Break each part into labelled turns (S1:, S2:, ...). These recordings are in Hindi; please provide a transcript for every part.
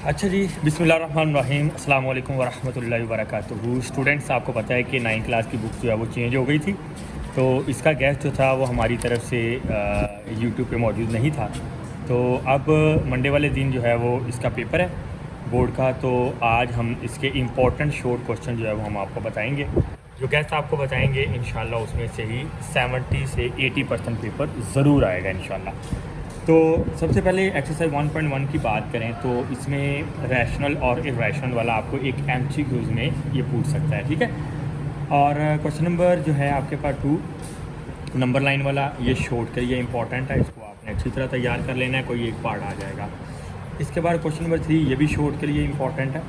S1: अच्छा जी, बिस्मिल्लाहिर्रहमानिर्रहीम, अस्सलाम वालेकुम वरहमतुल्लाहि वबरकातुहू। स्टूडेंट्स, आपको पता है कि 9 क्लास की बुक जो है वो चेंज हो गई थी, तो इसका गेस्ट जो था वो हमारी तरफ से यूट्यूब पे मौजूद नहीं था। तो अब मंडे वाले दिन जो है वो इसका पेपर है बोर्ड का, तो आज हम इसके इम्पोर्टेंट शॉर्ट क्वेश्चन जो है वो हम आपको बताएंगे। जो गेस्ट आपको बताएंगे इंशाल्लाह उसमें से ही 70 से 80% पेपर ज़रूर आएगा इंशाल्लाह। तो सबसे पहले एक्सरसाइज 1.1 की बात करें तो इसमें रैशनल और इरेशनल वाला आपको एक एमसीक्यूज़ में ये पूछ सकता है, ठीक है। और क्वेश्चन नंबर जो है आपके पास 2 नंबर लाइन वाला, ये शॉर्ट के लिए इंपॉर्टेंट है, इसको आपने अच्छी तरह तैयार कर लेना है, कोई एक पार्ट आ जाएगा। इसके बाद क्वेश्चन नंबर 3, ये भी शॉर्ट के लिए इंपॉर्टेंट है,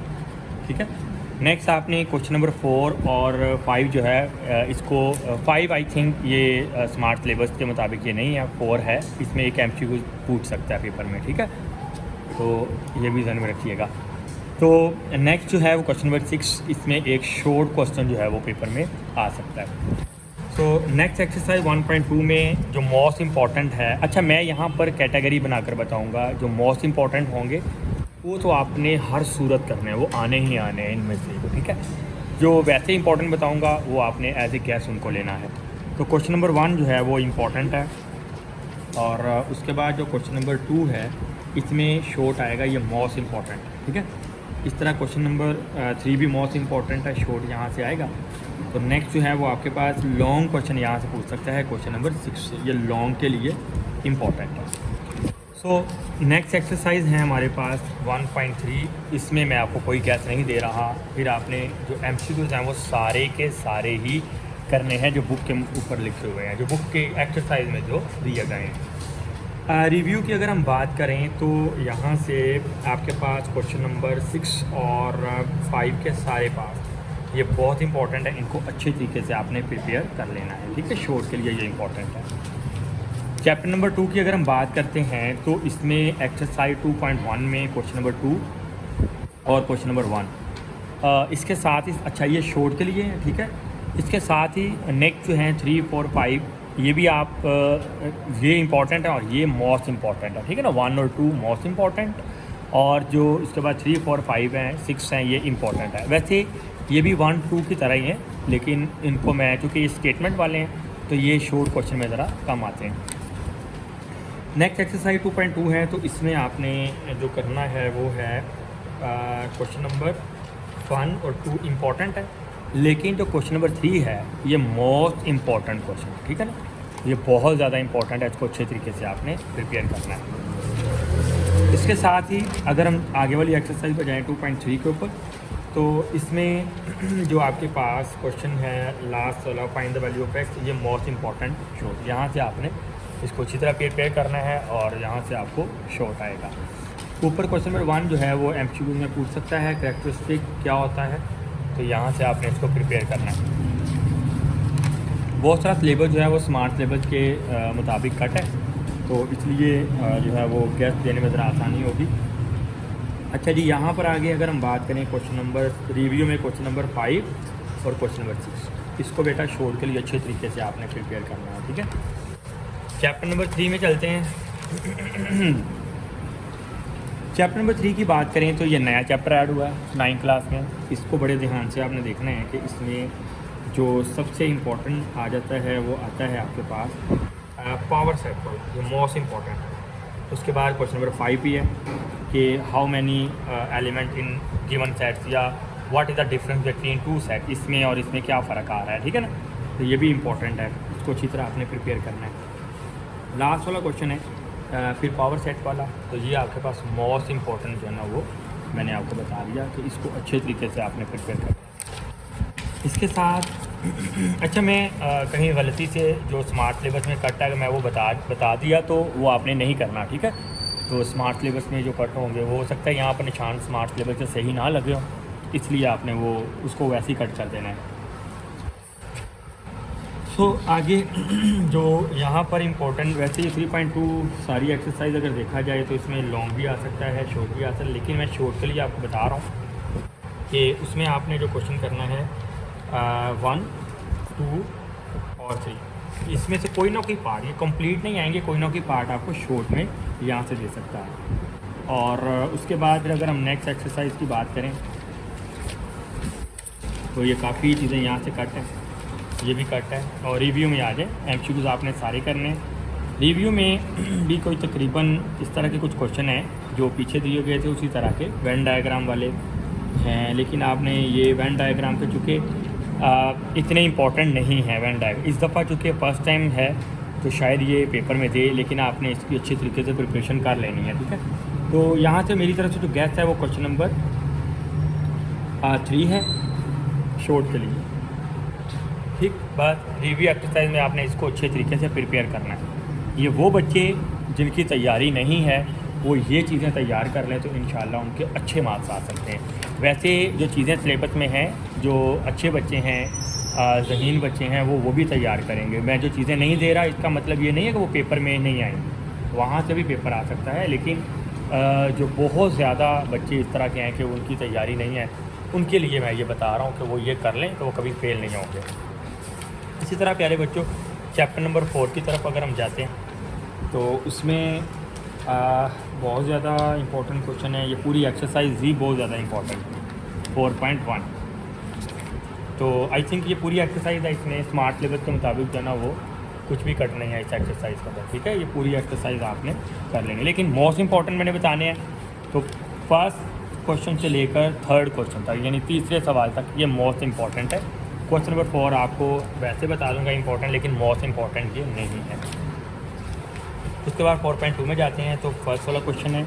S1: ठीक है। नेक्स्ट आपने क्वेश्चन नंबर 4 और 5 जो है इसको 5 आई थिंक ये स्मार्ट सिलेबस के मुताबिक ये नहीं है, 4 है, इसमें एक एमसीक्यू पूछ सकता है पेपर में, ठीक है। तो ये भी ध्यान में रखिएगा। तो नेक्स्ट जो है वो क्वेश्चन नंबर 6, इसमें एक शॉर्ट क्वेश्चन जो है वो पेपर में आ सकता है। तो नेक्स्ट एक्सरसाइज 1.2 में जो मोस्ट इम्पॉर्टेंट है, अच्छा मैं यहाँ पर कैटेगरी बनाकर बताऊँगा, जो मोस्ट इम्पॉर्टेंट होंगे वो तो आपने हर सूरत करने हैं, वो आने ही आने हैं इनमें से, ठीक है। जो वैसे इंपॉर्टेंट बताऊंगा वो आपने एज ए गैस उनको लेना है। तो क्वेश्चन नंबर 1 जो है वो इम्पॉर्टेंट है, और उसके बाद जो क्वेश्चन नंबर 2 है इसमें शॉर्ट आएगा, ये मोस्ट इम्पॉर्टेंट, ठीक है। इस तरह क्वेश्चन नंबर 3 भी मोस्ट इम्पॉर्टेंट है, शॉर्ट यहाँ से आएगा। तो नेक्स्ट जो है वो आपके पास लॉन्ग क्वेश्चन यहाँ से पूछ सकता है, क्वेश्चन नंबर 6 से, ये लॉन्ग के लिए इम्पॉर्टेंट है। सो नेक्स्ट एक्सरसाइज है हमारे पास 1.3, इसमें मैं आपको कोई गैस नहीं दे रहा, फिर आपने जो एमसीक्यूज़ हैं वो सारे के सारे ही करने हैं जो बुक के ऊपर लिखे हुए हैं, जो बुक के एक्सरसाइज में जो दिए गए हैं। रिव्यू की अगर हम बात करें तो यहाँ से आपके पास क्वेश्चन नंबर 6 और 5 के सारे पास ये बहुत इंपॉर्टेंट है, इनको अच्छे तरीके से आपने प्रिपेयर कर लेना है, ठीक है। शॉर्ट के लिए ये इंपॉर्टेंट है। चैप्टर नंबर 2 की अगर हम बात करते हैं तो इसमें एक्सरसाइज 2.1 में क्वेश्चन नंबर 2 और क्वेश्चन नंबर 1 इसके साथ ही, अच्छा ये शॉर्ट के लिए है, ठीक है। इसके साथ ही नेक्स्ट जो हैं 3, 4, 5 ये भी आप ये इंपॉर्टेंट है और ये मोस्ट इम्पॉर्टेंट है, ठीक है ना। 1 और 2 मोस्ट इम्पॉर्टेंट, और जो इसके बाद 3, 4, 5 हैं, 6 हैं, ये इंपॉर्टेंट है। वैसे ये भी 1, 2 की तरह ही हैं, लेकिन इनको मैं क्योंकि ये स्टेटमेंट वाले हैं तो ये शॉर्ट क्वेश्चन में ज़रा कम आते हैं। नेक्स्ट एक्सरसाइज 2.2 है, तो इसमें आपने जो करना है वो है क्वेश्चन नंबर 1 और 2 इम्पॉर्टेंट है, लेकिन जो क्वेश्चन नंबर 3 है ये मोस्ट इम्पॉर्टेंट क्वेश्चन है, ठीक है ना। ये बहुत ज़्यादा इंपॉर्टेंट है, इसको अच्छे तरीके से आपने प्रिपेयर करना है। इसके साथ ही अगर हम आगे वाली एक्सरसाइज पर जाएँ 2.3 के ऊपर, तो इसमें जो आपके पास क्वेश्चन है लास्ट वाला, find the value of x, ये मोस्ट इम्पॉर्टेंट शॉर्ट, यहाँ से आपने इसको अच्छी तरह प्रिपेयर करना है और यहाँ से आपको शॉर्ट आएगा। ऊपर क्वेश्चन नंबर 1 जो है वो एमसीक्यू में पूछ सकता है, कैरेक्टरिस्टिक क्या होता है, तो यहाँ से आपने इसको प्रिपेयर करना है। बहुत सारा सिलेबस जो है वो स्मार्ट सिलेबस के मुताबिक कट है, तो इसलिए जो है वो गैस देने में ज़रा आसानी होगी। अच्छा जी, यहाँ पर आगे अगर हम बात करें क्वेश्चन नंबर रिव्यू में क्वेश्चन नंबर 5 और क्वेश्चन नंबर 6, इसको बेटा शॉर्ट के लिए अच्छे तरीके से आपने प्रिपेयर करना है, ठीक है। चैप्टर नंबर 3 में चलते हैं। चैप्टर नंबर 3 की बात करें तो ये नया चैप्टर ऐड हुआ है 9 क्लास में, इसको बड़े ध्यान से आपने देखना है कि इसमें जो सबसे इम्पोर्टेंट आ जाता है वो आता है आपके पास पावर सेक्टर, जो मोस्ट इम्पॉर्टेंट है। उसके बाद क्वेश्चन नंबर 5 भी है कि how many element in given sets, या what is the difference between 2 set, इसमें और इसमें क्या फ़र्क आ रहा है, ठीक है ना। तो ये भी इम्पॉर्टेंट है, इसको अच्छी तरह आपने प्रिपेयर करना है। लास्ट वाला क्वेश्चन है फिर पावर सेट वाला, तो ये आपके पास मोस्ट इम्पॉर्टेंट जो है ना वो मैंने आपको बता दिया कि इसको अच्छे तरीके से आपने प्रिपेयर करना। इसके साथ अच्छा मैं कहीं गलती से जो स्मार्ट सिलेबस में कट है मैं वो बता दिया, तो वो आपने नहीं करना, ठीक है। तो स्मार्ट सिलेबस में जो कट होंगे वो हो सकता है यहाँ पर निशान स्मार्ट सिलेबस से सही ना लगे हो, इसलिए आपने वो उसको वैसे ही कट कर देना है। सो आगे जो यहाँ पर इम्पोर्टेंट, वैसे ही 3.2 सारी एक्सरसाइज अगर देखा जाए तो इसमें लॉन्ग भी आ सकता है, शॉर्ट भी आ सकता है, लेकिन मैं शॉर्ट के लिए आपको बता रहा हूँ कि उसमें आपने जो क्वेश्चन करना है 1, 2 और 3, इसमें से कोई ना कोई पार्ट, ये कंप्लीट नहीं आएंगे, कोई ना कोई पार्ट आपको शॉर्ट में यहाँ से दे सकता है। और उसके बाद फिर अगर हम नेक्स्ट एक्सरसाइज की बात करें तो ये काफ़ी चीज़ें यहाँ से कट हैं, ये भी कट है। और रिव्यू में आ जाए, एमसीक्यूज़ आपने सारे करने हैं। रिव्यू में भी कोई तकरीबन इस तरह के कुछ क्वेश्चन हैं जो पीछे दिए गए थे उसी तरह के वेन डायग्राम वाले हैं, लेकिन आपने ये वेन डायग्राम के चूँकि इतने इंपॉर्टेंट नहीं है वेन डायग्राम, इस दफ़ा चूँकि फ़र्स्ट टाइम है तो शायद ये पेपर में दे, लेकिन आपने इसकी अच्छी तरीके से प्रिपरेशन कर लेनी है, ठीक है। तो यहाँ से मेरी तरफ से जो गैस है वो क्वेश्चन नंबर 3 है शॉर्ट के लिए, ठीक। बस रिव्यू एक्सरसाइज में आपने इसको अच्छे तरीके से प्रिपेयर करना है। ये वो बच्चे जिनकी तैयारी नहीं है वो ये चीज़ें तैयार कर लें तो इंशाल्लाह उनके अच्छे मार्क्स आ सकते हैं। वैसे जो चीज़ें सिलेबस में हैं, जो अच्छे बच्चे हैं, ज़हीन बच्चे हैं, वो भी तैयार करेंगे। मैं जो चीज़ें नहीं दे रहा इसका मतलब ये नहीं है कि वो पेपर में नहीं आएंगी, वहाँ से भी पेपर आ सकता है। लेकिन जो बहुत ज़्यादा बच्चे इस तरह के हैं कि उनकी तैयारी नहीं है, उनके लिए मैं ये बता रहा हूँ कि वो ये कर लें तो वो कभी फेल नहीं होंगे। इसी तरह प्यारे बच्चों, चैप्टर नंबर 4 की तरफ अगर हम जाते हैं तो उसमें बहुत ज़्यादा इम्पोर्टेंट क्वेश्चन है। ये पूरी एक्सरसाइज ही बहुत ज़्यादा इम्पोर्टेंट है, 4.1। तो आई थिंक ये पूरी एक्सरसाइज है, इसमें स्मार्ट सिलेबस के मुताबिक जो है ना वो कुछ भी कट नहीं है इस एक्सरसाइज का, ठीक है। ये पूरी एक्सरसाइज आपने कर लेंगे, लेकिन मोस्ट इंपॉर्टेंट मैंने बताने हैं। तो फर्स्ट क्वेश्चन से लेकर थर्ड क्वेश्चन तक, यानी तीसरे सवाल तक ये मोस्ट इंपॉर्टेंट है। क्वेश्चन नंबर 4 आपको वैसे बता दूंगा इंपॉर्टेंट, लेकिन मोस्ट इंपॉर्टेंट ये नहीं है। उसके बाद 4.2 में जाते हैं तो फर्स्ट वाला क्वेश्चन है,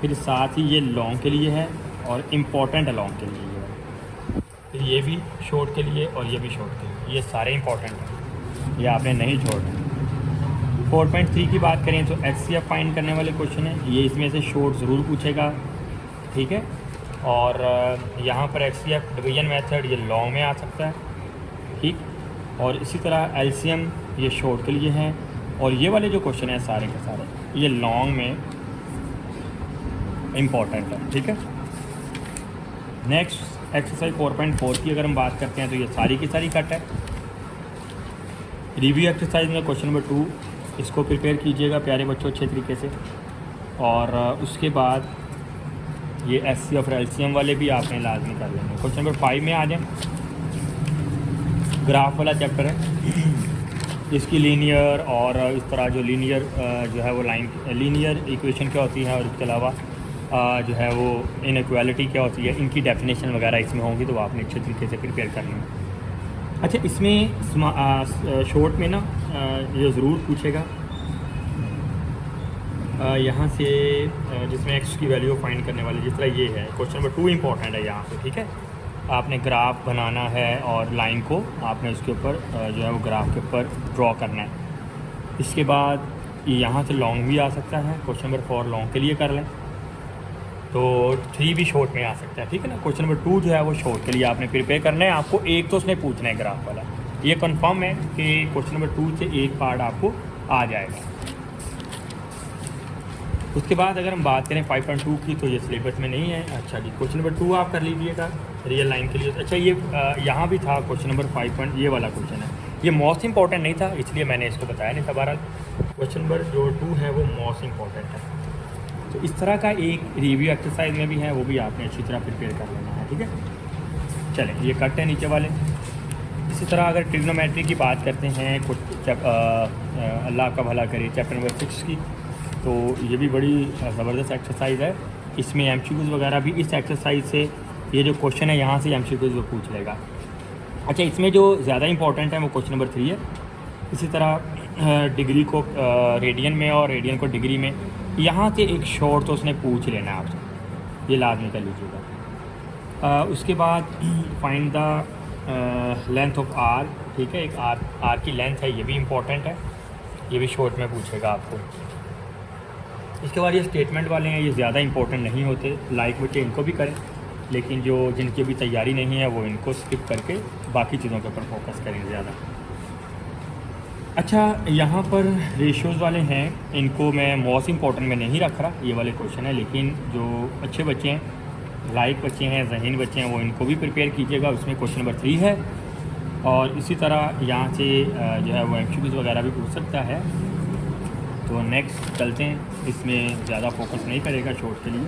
S1: फिर साथ ही ये लॉन्ग के लिए है और इम्पॉर्टेंट लॉन्ग के लिए है, फिर ये भी शॉर्ट के लिए और ये भी शॉर्ट के लिए, ये सारे इंपॉर्टेंट हैं, ये आपने नहीं छोड़ना। 4.3 की बात करें तो HCF फाइंड करने वाले क्वेश्चन है, ये इसमें से शॉर्ट ज़रूर पूछेगा, ठीक है। और यहाँ पर HCF डिवीजन मेथड ये लॉन्ग में आ सकता है, ठीक। और इसी तरह LCM ये शॉर्ट के लिए है, और ये वाले जो क्वेश्चन हैं सारे के सारे ये लॉन्ग में इम्पॉर्टेंट है, ठीक है। नेक्स्ट एक्सरसाइज 4.4 की अगर हम बात करते हैं तो ये सारी की सारी कट है। रिव्यू एक्सरसाइज में क्वेश्चन नंबर 2 इसको प्रिपेयर कीजिएगा प्यारे बच्चों अच्छे तरीके से। और उसके बाद ये HCF और LCM वाले भी आपने लाजमी कर लेंगे। क्वेश्चन नंबर 5 में आ जाए, ग्राफ वाला चैप्टर है, इसकी लीनियर और इस तरह जो लीनियर जो है वो लाइन लीनियर इक्वेशन क्या होती है और इसके अलावा जो है वो इनइक्वालिटी क्या होती है, इनकी डेफिनेशन वगैरह इसमें होंगी, तो आपने अच्छे तरीके से प्रिपेयर करनी है। अच्छा, इसमें शॉर्ट में ना ये ज़रूर पूछेगा यहाँ से जिसमें एक्स की वैल्यू फाइंड करने वाली, जिस तरह ये है क्वेश्चन नंबर 2 इंपॉर्टेंट है यहाँ पे, ठीक है। आपने ग्राफ बनाना है और लाइन को आपने उसके ऊपर जो है वो ग्राफ के ऊपर ड्रॉ करना है। इसके बाद यहाँ से लॉन्ग भी आ सकता है, क्वेश्चन नंबर 4 लॉन्ग के लिए कर लें तो 3 भी शॉर्ट में आ सकता है, ठीक है ना। क्वेश्चन नंबर 2 जो है वो शॉर्ट के लिए आपने प्रिपेयर करना है, आपको एक तो उसने पूछना है ग्राफ वाला, ये कंफर्म है कि क्वेश्चन नंबर 2 से एक पार्ट आपको आ जाएगा। उसके बाद अगर हम बात करें 5.2 की तो ये सिलेबस में नहीं है। अच्छा जी, क्वेश्चन नंबर 2 आप कर लीजिएगा रियल लाइन के लिए। अच्छा, ये यहाँ भी था क्वेश्चन नंबर 5. ये वाला क्वेश्चन है, ये मोस्ट इंपॉर्टेंट नहीं था इसलिए मैंने इसको बताया नहीं था। बहरहाल क्वेश्चन नंबर जो 2 है वो मोस्ट इंपॉर्टेंट है। तो इस तरह का एक रिव्यू एक्सरसाइज में भी है, वो भी आपने अच्छी तरह प्रिपेयर कर लेना है, ठीक है। चलें, ये कट है नीचे वाले। इसी तरह अगर ट्रिग्नोमेट्री की बात करते हैं कुछ अल्लाह का भला करे चैप्टर नंबर 6 की, तो ये भी बड़ी ज़बरदस्त एक्सरसाइज है। इसमें MCQs वगैरह भी इस एक्सरसाइज से ये जो क्वेश्चन है यहाँ से MCQs वो पूछ लेगा। अच्छा, इसमें जो ज़्यादा इंपॉर्टेंट है वो क्वेश्चन नंबर 3 है। इसी तरह डिग्री को रेडियन में और रेडियन को डिग्री में, यहाँ से एक शॉर्ट तो उसने पूछ लेना है आपसे, ये लाजमी कर लीजिएगा। उसके बाद find the length of R, ठीक है। एक आर की लेंथ है, ये भी इम्पोर्टेंट है, ये भी शॉर्ट में पूछेगा आपको। इसके बाद ये स्टेटमेंट वाले हैं, ये ज़्यादा इंपॉर्टेंट नहीं होते, लाइक बच्चे इनको भी करें, लेकिन जिनकी अभी तैयारी नहीं है वो इनको स्किप करके बाकी चीज़ों के ऊपर फोकस करें ज़्यादा। अच्छा, यहाँ पर रेशियोज़ वाले हैं, इनको मैं मोस्ट इंपॉर्टेंट में नहीं रख रहा, ये वाले क्वेश्चन है, लेकिन जो अच्छे बच्चे हैं, लाइक बच्चे हैं, ज़हीन बच्चे हैं, वो इनको भी प्रिपेयर कीजिएगा। उसमें क्वेश्चन नंबर 3 है। और इसी तरह यहाँ से जो है वो MCQs वगैरह भी पूछ सकता है। तो नेक्स्ट चलते हैं, इसमें ज़्यादा फोकस नहीं करेगा शॉर्ट के लिए।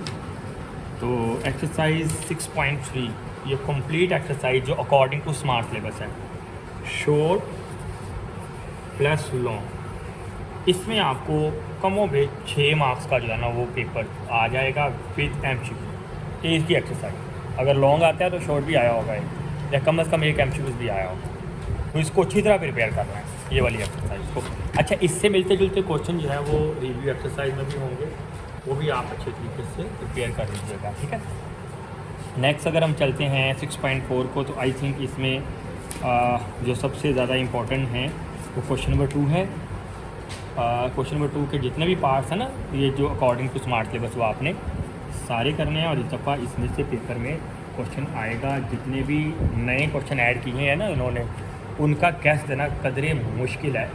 S1: तो एक्सरसाइज 6.3 ये कंप्लीट एक्सरसाइज जो अकॉर्डिंग टू स्मार्ट सिलेबस है, शॉर्ट प्लस लॉन्ग। इसमें आपको कमों बेश 6 मार्क्स का जो है ना वो पेपर आ जाएगा विद MCQ एक ही एक्सरसाइज। अगर लॉन्ग आता है तो शॉर्ट भी आया होगा या कम से कम एक MCQ भी आया होगा। तो इसको अच्छी तरह प्रिपेयर करना है ये वाली एक्सरसाइज को। अच्छा, इससे मिलते जुलते क्वेश्चन जो है वो रिव्यू एक्सरसाइज में भी होंगे, वो भी आप अच्छे तरीके से प्रिपेयर कर लीजिएगा, ठीक है। नेक्स्ट अगर हम चलते हैं 6.4 को, तो आई थिंक इसमें जो सबसे ज़्यादा इम्पोर्टेंट हैं वो क्वेश्चन नंबर 2 है। क्वेश्चन नंबर 2 के जितने भी पार्ट्स हैं ना, ये जो अकॉर्डिंग टू स्मार्ट सिलेबस वो आपने सारे करने हैं। और इस दफ़ा इसमें से पेपर में क्वेश्चन आएगा, जितने भी नए क्वेश्चन ऐड किए हैं ना इन्होंने, उनका गैस देना कदरे मुश्किल है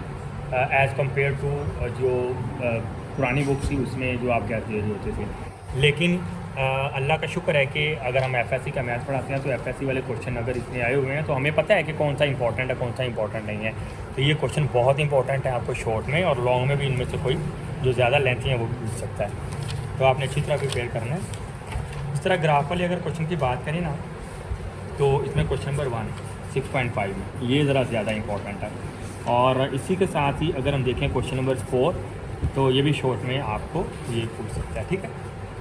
S1: एज़ कम्पेयर टू जो पुरानी बुक्स थी उसमें जो आप गैस दे रहे होते थे। लेकिन अल्लाह का शुक्र है कि अगर हम FSC का मैथ पढ़ाते हैं तो FSC वाले क्वेश्चन अगर इसमें आए हुए हैं तो हमें पता है कि कौन सा इंपॉर्टेंट है कौन सा इंपॉर्टेंट नहीं है। तो ये क्वेश्चन बहुत इंपॉर्टेंट है आपको शॉर्ट में, और लॉन्ग में भी इनमें से कोई जो ज़्यादा लेंथी है वो भी पूछ सकता है। तो आपने अच्छी तरह प्रिपेयर करना है। इस तरह ग्राफ वाले अगर क्वेश्चन की बात करें ना, तो इसमें क्वेश्चन नंबर 1 6.5 में ये ज़रा ज़्यादा इंपॉर्टेंट है। और इसी के साथ ही अगर हम देखें क्वेश्चन नंबर 4, तो ये भी शॉर्ट में आपको ये पूछ सकता है, ठीक है।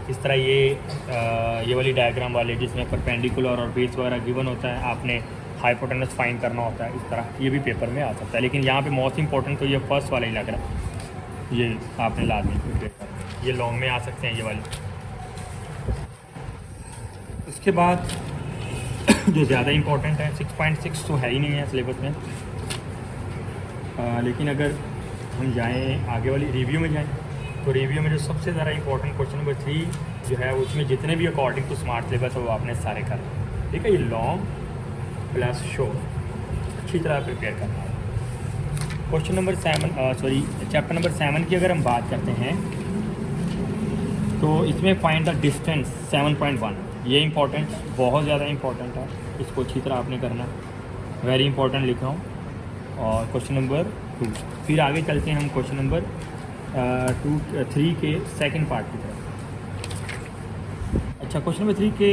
S1: इस तरह ये वाली डायग्राम वाले जिसमें परपेंडिकुलर और बेस वगैरह गिवन होता है, आपने हाइपोटेनस फाइंड करना होता है, इस तरह ये भी पेपर में आ सकता है। लेकिन यहाँ पे मोस्ट इंपॉर्टेंट तो ये फर्स्ट वाला ही लग रहा है, ये आपने लाजमी प्रिपेयर करना है। ये लॉन्ग में आ सकते हैं ये वाले। उसके बाद जो ज़्यादा इंपॉर्टेंट है 6.6 तो है ही नहीं है सिलेबस में, लेकिन अगर हम जाएं आगे वाली रिव्यू में जाएं, तो रिव्यू में जो सबसे ज़्यादा इंपॉर्टेंट क्वेश्चन नंबर 3 जो है उसमें जितने भी अकॉर्डिंग टू स्मार्ट सिलेबस है वो आपने सारे करना, ठीक है। ये लॉन्ग प्लस शॉर्ट अच्छी तरह प्रिपेयर करना है। क्वेश्चन नंबर 7 चैप्टर नंबर 7 की अगर हम बात करते हैं, तो इसमें फाइंड द डिस्टेंस 7.1 ये इंपॉर्टेंट, बहुत ज़्यादा इंपॉर्टेंट है, इसको अच्छी तरह आपने करना, वेरी इंपॉर्टेंट लिखा हूँ। और क्वेश्चन नंबर 2, फिर आगे चलते हैं हम क्वेश्चन नंबर 3 के सेकंड पार्ट की तरफ। अच्छा, क्वेश्चन नंबर 3 के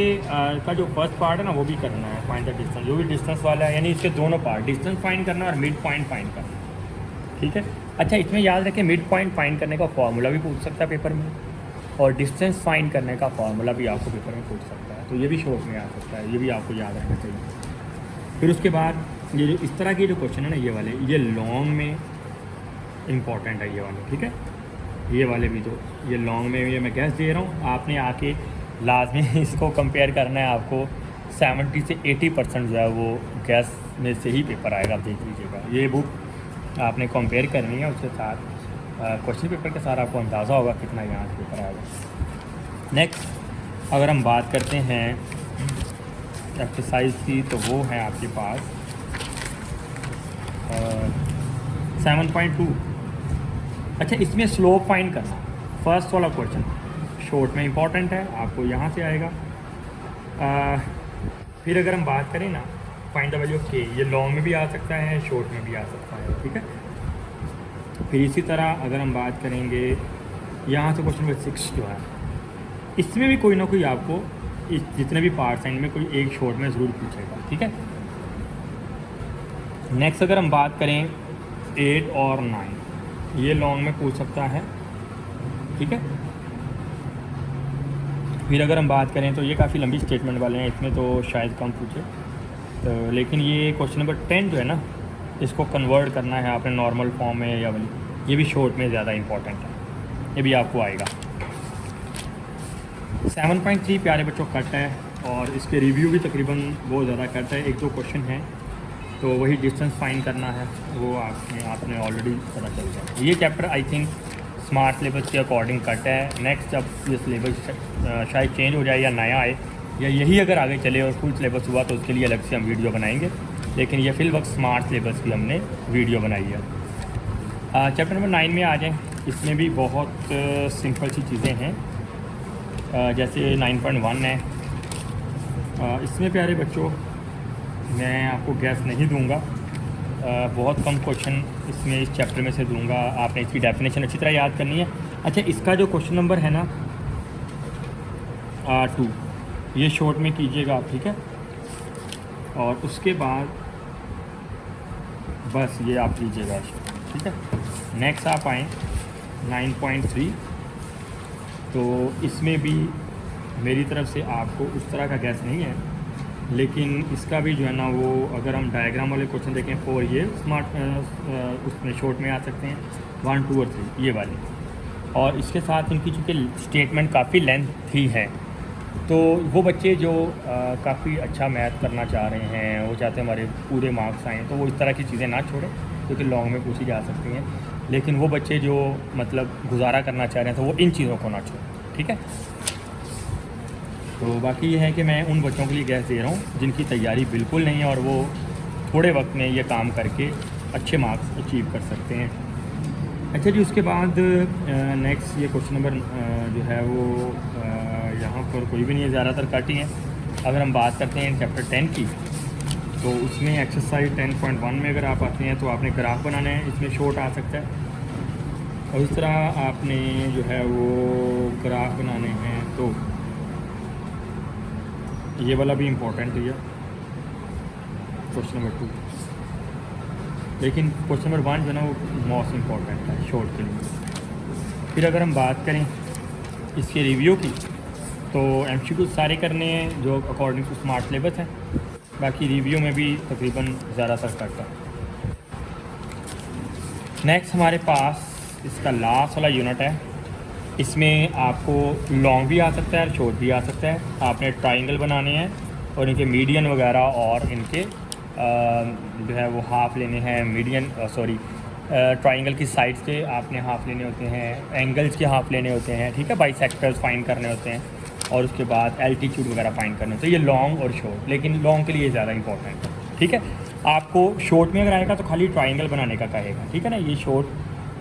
S1: का जो फर्स्ट पार्ट है ना वो भी करना है, फाइंड द डिस्टेंस, जो भी डिस्टेंस वाला है, यानी इसके दोनों पार्ट, डिस्टेंस फाइंड करना और मिड पॉइंट फाइंड करना, ठीक है। अच्छा, इसमें याद रखें मिड पॉइंट फाइंड करने का फॉर्मूला भी पूछ सकता है पेपर में, और डिस्टेंस फाइंड करने का फॉर्मूला भी आपको पेपर में पूछ सकता है। तो ये भी शॉर्ट में आ सकता है, ये भी आपको याद रखना चाहिए। फिर उसके बाद ये जो इस तरह के जो क्वेश्चन है ना, ये वाले, ये लॉन्ग में इम्पॉर्टेंट है ये वाले, ठीक है। ये वाले भी जो ये लॉन्ग में ये मैं गैस दे रहा हूँ, आपने आके लाजमी इसको कंपेयर करना है। आपको 70 से 80% जो है वो गैस में से ही पेपर आएगा, आप देख लीजिएगा। ये बुक आपने कंपेयर करनी है उसके साथ क्वेश्चन पेपर के साथ, आपको अंदाज़ा होगा कितना यहाँ से पेपर आएगा। नेक्स्ट अगर हम बात करते हैं एक्सरसाइज की, तो वो है आपके पास 7.2। अच्छा, इसमें स्लोप फाइंड करना, फर्स्ट वाला क्वेश्चन शॉर्ट में इंपॉर्टेंट है, आपको यहाँ से आएगा। फिर अगर हम बात करें ना फाइंड द वैल्यू ऑफ के, ये लॉन्ग में भी आ सकता है, शॉर्ट में भी आ सकता है, ठीक है। फिर इसी तरह अगर हम बात करेंगे यहाँ से क्वेश्चन नंबर 6 जो है, इसमें भी कोई ना कोई आपको इस जितने भी पार्ट्स हैं इनमें कोई एक शॉर्ट में ज़रूर पूछेगा, ठीक है। नेक्स्ट अगर हम बात करें 8 और 9, ये लॉन्ग में पूछ सकता है, ठीक है। फिर अगर हम बात करें तो ये काफ़ी लंबी स्टेटमेंट वाले हैं, इसमें तो शायद कम पूछे, तो लेकिन ये क्वेश्चन नंबर 10 जो है ना, इसको कन्वर्ट करना है आपने नॉर्मल फॉर्म में या वाली, ये भी शॉर्ट में ज़्यादा इंपॉर्टेंट है, ये भी आपको आएगा। 7.3 प्यारे बच्चों कट है, और इसके रिव्यू भी तकरीबन बहुत ज़्यादा कट है, 1-2 क्वेश्चन हैं, तो वही डिस्टेंस फाइंड करना है वो आपने ऑलरेडी पता चल गया। ये chapter I think smart syllabus के अकॉर्डिंग कट है। नेक्स्ट जब ये सिलेबस शायद चेंज हो जाए या नया आए, या यही अगर आगे चले और फुल सिलेबस हुआ तो उसके लिए अलग से हम वीडियो बनाएंगे, लेकिन ये फिल वक्त स्मार्ट सिलेबस की हमने वीडियो बनाई है। चैप्टर नंबर 9 में आ जाएँ, इसमें भी बहुत सिंपल सी चीज़ें हैं, जैसे 9.1 है। इसमें प्यारे बच्चों मैं आपको गैस नहीं दूंगा, बहुत कम क्वेश्चन इसमें इस चैप्टर में से दूंगा, आपने इसकी डेफिनेशन अच्छी तरह याद करनी है। अच्छा, इसका जो क्वेश्चन नंबर है ना 2, ये शॉर्ट में कीजिएगा आप, ठीक है। और उसके बाद बस ये आप लीजिएगा, ठीक है। नेक्स्ट आप आएँ 9.3, तो इसमें भी मेरी तरफ से आपको उस तरह का गैस नहीं है, लेकिन इसका भी जो है ना वो अगर हम डायग्राम वाले क्वेश्चन देखें 4, ये स्मार्ट उसमें शॉर्ट में आ सकते हैं 1, 2 और 3 ये वाले। और इसके साथ इनकी चूँकि स्टेटमेंट काफ़ी लेंथ ही है, तो वो बच्चे जो काफ़ी अच्छा मैथ करना चाह रहे हैं, वो चाहते हैं हमारे पूरे मार्क्स आएँ, तो वो इस तरह की चीज़ें ना छोड़ें क्योंकि लॉन्ग में पूछी जा सकती हैं। लेकिन वो बच्चे जो मतलब गुजारा करना चाह रहे हैं, तो वो इन चीज़ों को ना छोड़ें, ठीक है। तो बाकी ये है कि मैं उन बच्चों के लिए गैस दे रहा हूँ जिनकी तैयारी बिल्कुल नहीं है और वो थोड़े वक्त में ये काम करके अच्छे मार्क्स अचीव कर सकते हैं। अच्छा जी, उसके बाद नेक्स्ट ये क्वेश्चन नंबर जो है वो यहाँ पर कोई भी नहीं है, ज़्यादातर कट ही हैं। अगर हम बात करते हैं चैप्टर 10 की, तो उसमें एक्सरसाइज 10.1 में अगर आप आते हैं तो आपने ग्राफ बनाना है, इसमें शॉर्ट आ सकता है। और इस तरह आपने जो है वो ग्राफ बनाने हैं, तो ये वाला भी इम्पोर्टेंट है क्वेश्चन नंबर 2, लेकिन क्वेश्चन नंबर 1 जो है ना वो मोस्ट इम्पॉर्टेंट है शॉर्ट के लिए। फिर अगर हम बात करें इसके रिव्यू की, तो एमसीक्यू सारे करने हैं जो अकॉर्डिंग टू स्मार्ट सिलेबस हैं, बाकी रिव्यू में भी तकरीबन ज़्यादातर करता है। नेक्स्ट हमारे पास इसका लास्ट वाला यूनिट है। इसमें आपको लॉन्ग भी आ सकता है और शॉर्ट भी आ सकता है। आपने ट्राइंगल बनाने हैं और इनके मीडियन वगैरह और इनके जो है वो हाफ़ लेने हैं। मीडियन ट्राइंगल की साइड्स के आपने हाफ़ लेने होते हैं, एंगल्स के हाफ़ लेने होते हैं, ठीक है। बाइसेक्टर्स फाइंड करने होते हैं और उसके बाद एल्टीट्यूड वगैरह फाइंड करने होते हैं। ये लॉन्ग और शॉर्ट, लेकिन लॉन्ग के लिए ज़्यादा इंपॉर्टेंट है, ठीक है। आपको शॉर्ट में अगर आएगा तो खाली ट्राइंगल बनाने का कहेगा, ठीक है ना। ये शॉर्ट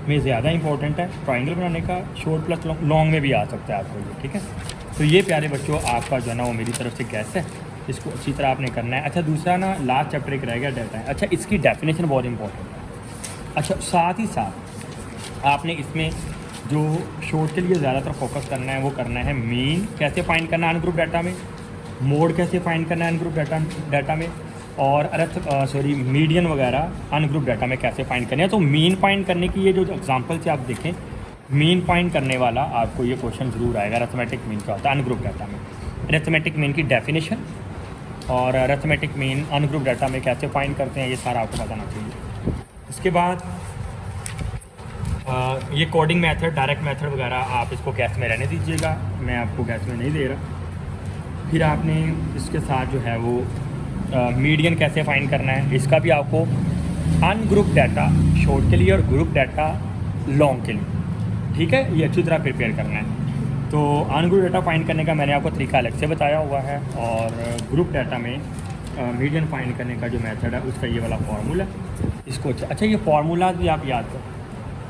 S1: में ज़्यादा इंपॉर्टेंट है ट्राइंगल बनाने का, शॉर्ट प्लस लॉन्ग में भी आ सकता है आपको ये, ठीक है। तो ये प्यारे बच्चों आपका जो है ना वो मेरी तरफ से गैस है, इसको अच्छी तरह आपने करना है। अच्छा, दूसरा ना लास्ट चैप्टर एक रह गया डेटा है। अच्छा, इसकी डेफिनेशन बहुत इंपॉर्टेंट है। अच्छा, साथ ही साथ आपने इसमें जो शॉर्ट के लिए ज़्यादातर फोकस करना है वो करना है मीन कैसे फाइंड करना है अनग्रुप डाटा में, मोड कैसे फाइंड करना है अनग्रुप डाटा में, और मीडियन वगैरह अनग्रुप डाटा में कैसे फाइंड करने हैं। तो मीन फाइंड करने की ये जो एग्जांपल से आप देखें, मीन फाइंड करने वाला आपको ये क्वेश्चन ज़रूर आएगा। अरिथमेटिक मीन क्या होता है अनग्रुप डाटा में, अरिथमेटिक मीन की डेफिनेशन और अरिथमेटिक मीन अनग्रुप डाटा में कैसे फाइंड करते हैं, ये सारा आपको बताना चाहिए। इसके बाद ये कोडिंग मेथड, डायरेक्ट मेथड वगैरह आप इसको गैस में रहने दीजिएगा, मैं आपको गैस में नहीं दे रहा। फिर आपने इसके साथ जो है वो मीडियन कैसे फाइंड करना है, इसका भी आपको अनग्रुप डाटा शॉर्ट के लिए और ग्रुप डाटा लॉन्ग के लिए, ठीक है, ये अच्छी तरह प्रिपेयर करना है। तो अनग्रुप डाटा फाइंड करने का मैंने आपको तरीका अलग से बताया हुआ है, और ग्रुप डाटा में मीडियन फाइंड करने का जो मेथड है उसका ये वाला फार्मूला, इसको अच्छा ये फार्मूला भी आप याद करें,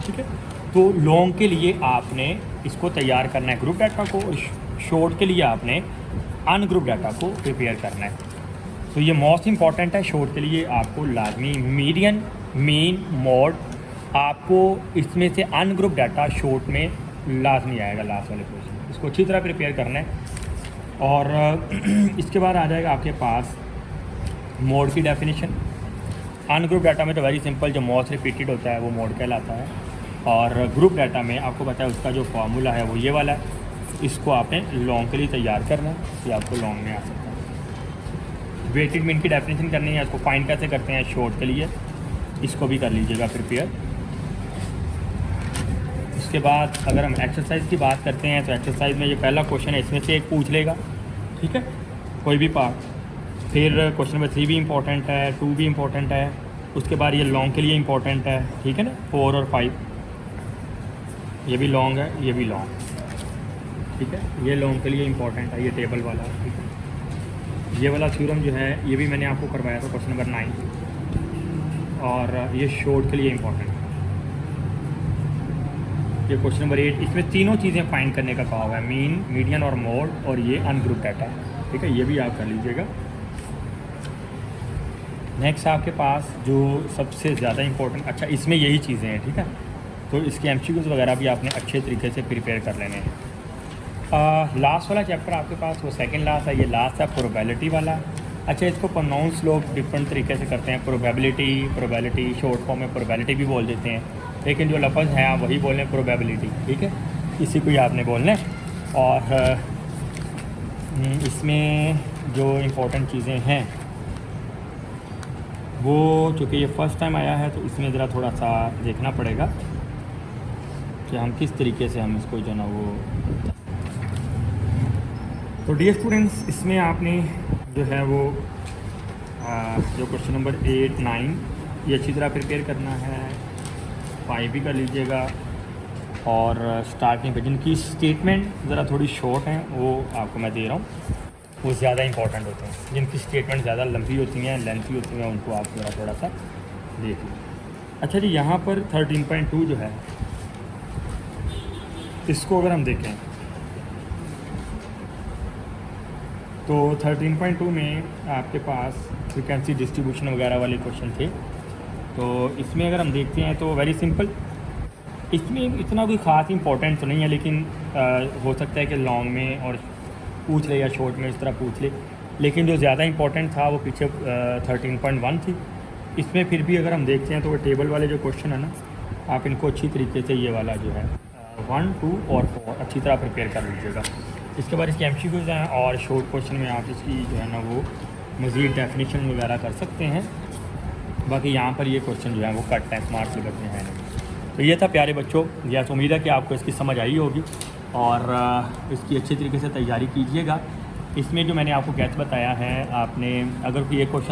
S1: ठीक है। तो लॉन्ग के लिए आपने इसको तैयार करना है ग्रुप डाटा को, और शॉर्ट के लिए आपने अनग्रुप डाटा को प्रिपेयर करना है। तो ये मोस्ट इम्पॉर्टेंट है शॉर्ट के लिए, आपको लाजमी मीडियन, मीन, मोड, आपको इसमें से अनग्रुप डाटा शॉर्ट में लाजमी आएगा लास्ट वाले क्वेश्चन, इसको अच्छी तरह प्रिपेयर करना है। और इसके बाद आ जाएगा आपके पास मोड की डेफिनेशन। अनग्रुप डाटा में तो वेरी सिंपल, जो मोस्ट रिपीटेड होता है वो मोड कहलाता है, और ग्रुप डाटा में आपको पता है उसका जो फार्मूला है वो ये वाला है। इसको आपने लॉन्ग के लिए तैयार करना है, ये आपको लॉन्ग में आ सकता है। वेटेड मीन की डेफिनेशन करनी है, इसको फाइंड कैसे करते हैं शॉर्ट के लिए, इसको भी कर लीजिएगा प्रिपेयर। उसके बाद अगर हम एक्सरसाइज की बात करते हैं, तो एक्सरसाइज में ये पहला क्वेश्चन है, इसमें से एक पूछ लेगा, ठीक है, कोई भी पार्ट। फिर क्वेश्चन नंबर 3 भी इंपॉर्टेंट है, 2 भी इंपॉर्टेंट है। उसके बाद ये लॉन्ग के लिए इंपॉर्टेंट है, ठीक है ना, 4 और 5 ये भी लॉन्ग है, ये भी लॉन्ग, ठीक है, ये लॉन्ग के लिए इंपॉर्टेंट है, ये टेबल वाला, ठीक है। ये वाला थ्योरम जो है ये भी मैंने आपको करवाया था क्वेश्चन नंबर 9, और ये शॉर्ट के लिए इंपॉर्टेंट है। ये क्वेश्चन नंबर 8, इसमें तीनों चीज़ें फाइंड करने का कहा हुआ है, मीन, मीडियन और मोड, और ये अनग्रुप डाटा, ठीक है, ये भी आप कर लीजिएगा। नेक्स्ट आपके पास जो सबसे ज़्यादा इम्पोर्टेंट, अच्छा इसमें यही चीज़ें हैं, ठीक है, तो इसके एमसीक्यूज़ वगैरह भी आपने अच्छे तरीके से प्रिपेयर कर लेने हैं। लास्ट वाला चैप्टर आपके पास वो सेकंड लास्ट है, ये लास्ट है प्रोबेबिलिटी वाला। अच्छा, इसको प्रोनाउंस लोग डिफरेंट तरीके से करते हैं, प्रोबेबिलिटी शॉर्ट फॉर्म में प्रोबेबिलिटी भी बोल देते हैं, लेकिन जो लफ्ज़ है आप वही बोल रहे हैं प्रोबेबिलिटी, ठीक है, इसी को ही आपने बोलना है। और इसमें जो इम्पोर्टेंट चीज़ें हैं वो, चूँकि ये फ़र्स्ट टाइम आया है तो इसमें ज़रा थोड़ा सा देखना पड़ेगा कि हम किस तरीके से हम इसको जो ना वो। तो डियर स्टूडेंट्स, इसमें आपने जो है वो जो क्वेश्चन नंबर 8, 9 ये अच्छी तरह प्रिपेयर करना है, 5 भी कर लीजिएगा। और स्टार्टिंग पे जिनकी स्टेटमेंट ज़रा थोड़ी शॉर्ट हैं वो आपको मैं दे रहा हूँ, वो ज़्यादा इंपॉर्टेंट होते हैं। जिनकी स्टेटमेंट ज़्यादा लंबी होती हैं, लेंथी होती हैं, उनको आप ज़रा थोड़ा सा देख लीजिए। अच्छा जी, यहाँ पर 13.2 जो है, इसको अगर हम देखें तो 13.2 में आपके पास फ्रीक्वेंसी डिस्ट्रीब्यूशन वगैरह वाले क्वेश्चन थे। तो इसमें अगर हम देखते हैं तो वेरी सिंपल, इसमें इतना कोई ख़ास इंपॉर्टेंट तो नहीं है, लेकिन हो सकता है कि लॉन्ग में और पूछ ले या शॉर्ट में इस तरह पूछ ले, लेकिन जो ज़्यादा इंपॉर्टेंट था वो पीछे 13.1 थी। इसमें फिर भी अगर हम देखते हैं तो वो टेबल वाले जो क्वेश्चन है ना, आप इनको अच्छी तरीके से ये वाला जो है 1, 2 और 4 अच्छी तरह प्रिपेयर कर लीजिएगा। इसके बाद इसके एमसीक्यूज़ हैं और शॉर्ट क्वेश्चन में आप इसकी जो है ना वो मज़ीद डेफिनेशन वगैरह कर सकते हैं। बाकी यहाँ पर ये क्वेश्चन जो है वो कट है, स्मार्ट सिलेबस में है नहीं। तो ये था प्यारे बच्चों, यह उम्मीद है कि आपको इसकी समझ आई होगी और इसकी अच्छी तरीके से तैयारी कीजिएगा। इसमें जो मैंने आपको गैस बताया है, आपने अगर कोई एक क्वेश्चन